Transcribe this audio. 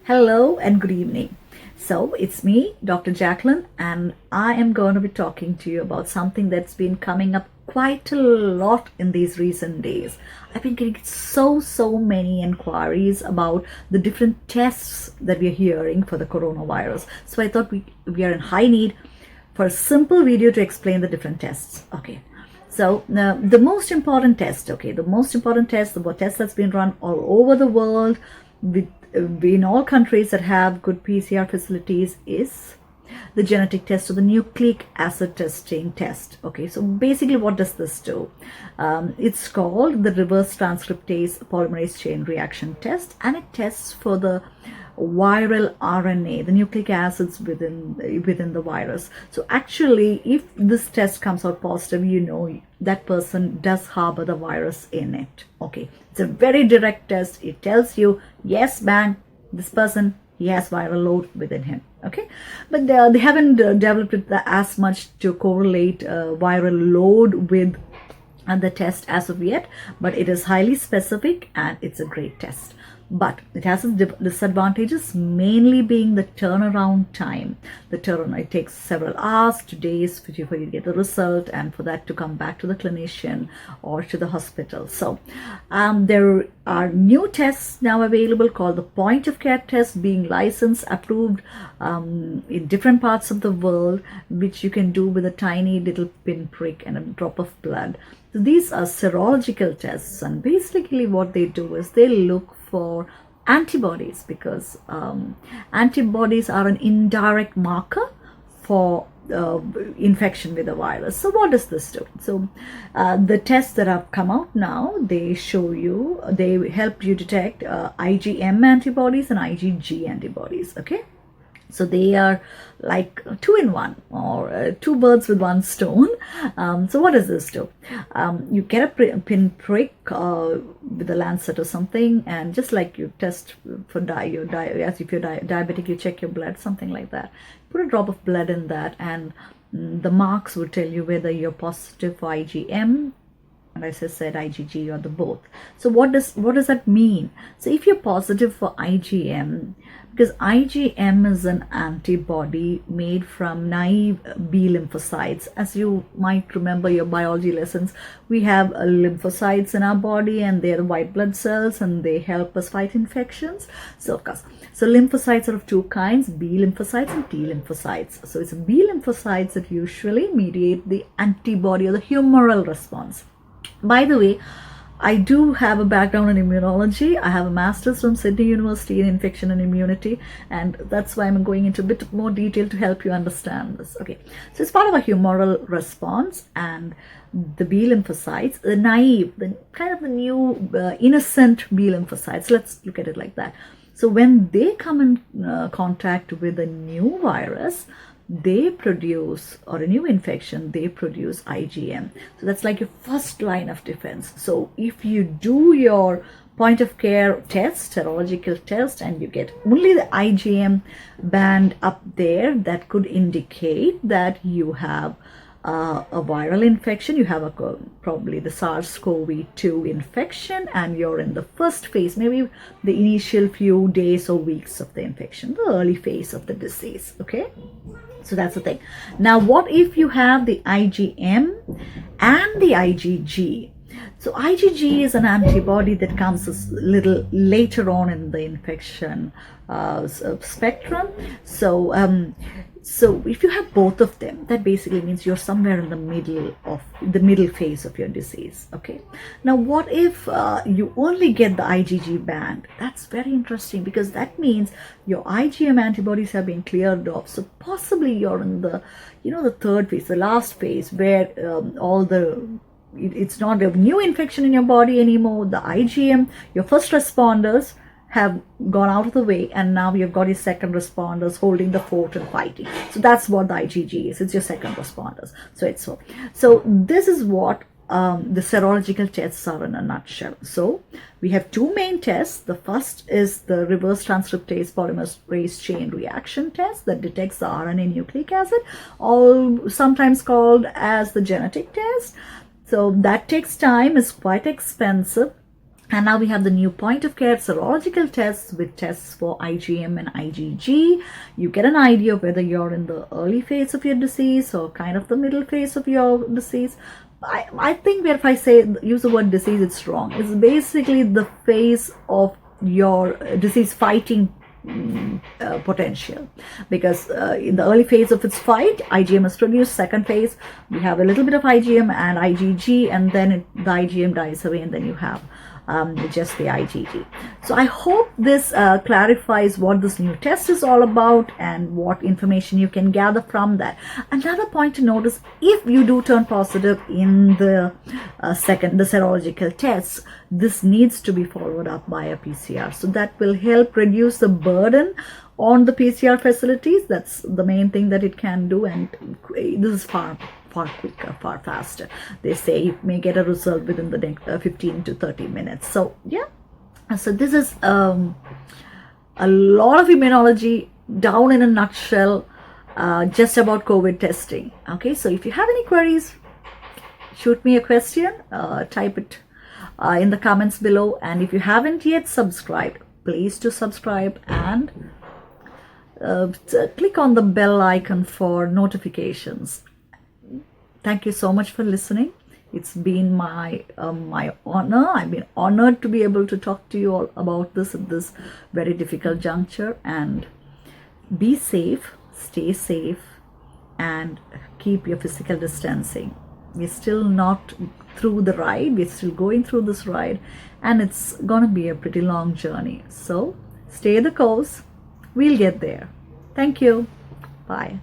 Hello and good evening. So it's me, Dr. Jacqueline, and I am going to be talking to you about something that's been coming up quite a lot in these recent days. I've been getting so many inquiries about the different tests that we're hearing for the coronavirus. So I thought we are in high need for a simple video to explain the different tests. Okay. So the most important test, the test that's been run all over the world in all countries that have good PCR facilities is the genetic test or the nucleic acid testing test. Okay, so basically what does this do? It's called the reverse transcriptase polymerase chain reaction test, and it tests for the viral RNA, the nucleic acids within the virus. So actually, if this test comes out positive, you know that person does harbor the virus in it. Okay, it's a very direct test. It tells you, yes, bang, this person, he has viral load within him. Okay, but they haven't developed it as much to correlate viral load with the test as of yet, but it is highly specific and it's a great test. But it has its disadvantages, mainly being the turnaround time. It takes several hours to days for you to get the result and for that to come back to the clinician or to the hospital. So there are new tests now available called the point of care test, being licensed, approved in different parts of the world, which you can do with a tiny little pinprick and a drop of blood. So these are serological tests, and basically what they do is they look for antibodies, because antibodies are an indirect marker for infection with the virus. So what does this do? So the tests that have come out now, they help you detect IgM antibodies and IgG antibodies. Okay, so they are like two in one, or two birds with one stone. So what does this do? You get a pinprick with a lancet or something, and just like you test for as if you're diabetic, you check your blood, something like that. Put a drop of blood in that, and the marks will tell you whether you're positive for IgM, and as I said, IgG, or the both. So what does that mean? So if you're positive for IgM, because IgM is an antibody made from naive B lymphocytes. As you might remember your biology lessons, we have lymphocytes in our body, and they're white blood cells, and they help us fight infections. So of course, lymphocytes are of two kinds, B lymphocytes and T lymphocytes. So it's B lymphocytes that usually mediate the antibody or the humoral response. By the way, I do have a background in immunology. I have a master's from Sydney University in infection and immunity, and that's why I'm going into a bit more detail to help you understand this. Okay, so it's part of a humoral response, and the B lymphocytes, the naive, the kind of the new innocent B lymphocytes, let's look at it like that. So when they come in contact with a new virus, they produce, or a new infection, they produce IgM. So that's like your first line of defense. So if you do your point of care test, serological test, and you get only the IgM band up there, that could indicate that you have a viral infection. You have probably the SARS-CoV-2 infection, and you're in the first phase, maybe the initial few days or weeks of the infection, the early phase of the disease. Okay, so that's the thing. Now what if you have the IgM and the IgG? So IgG is an antibody that comes a little later on in the infection spectrum. So if you have both of them, that basically means you're somewhere in the middle phase of your disease. Okay. Now what if you only get the IgG band? That's very interesting, because that means your IgM antibodies have been cleared off. So possibly you're in the third phase, the last phase, where it's not a new infection in your body anymore. The IgM, your first responders, have gone out of the way, and now you've got your second responders holding the fort and fighting. So that's what the IgG is. It's your second responders. So this is what the serological tests are in a nutshell. So we have two main tests. The first is the reverse transcriptase polymerase chain reaction test that detects the RNA nucleic acid, sometimes called as the genetic test. So that takes time, is quite expensive, And now we have the new point of care serological tests with tests for IgM and IgG. You get an idea of whether you're in the early phase of your disease or kind of the middle phase of your disease. I think if I say use the word disease, it's wrong. It's basically the phase of your disease fighting potential, because in the early phase of its fight, IgM is produced. Second phase, we have a little bit of IgM and IgG, and then the IgM dies away, and then you have just the IgG. So I hope this clarifies what this new test is all about and what information you can gather from that. Another point to note is, if you do turn positive in the the serological tests, this needs to be followed up by a PCR. So that will help reduce the burden on the PCR facilities. That's the main thing that it can do, and this is far quicker, far faster. They say you may get a result within the next 15 to 30 minutes. So yeah, so this is a lot of immunology down in a nutshell, just about COVID testing. Okay, so if you have any queries, shoot me a question, type it in the comments below, and if you haven't yet subscribed, please do subscribe and click on the bell icon for notifications. Thank you so much for listening. It's been my honor. I've been honored to be able to talk to you all about this at this very difficult juncture. And be safe, stay safe, and keep your physical distancing. We're still not through the ride. We're still going through this ride, and it's gonna be a pretty long journey. So stay the course. We'll get there. Thank you. Bye.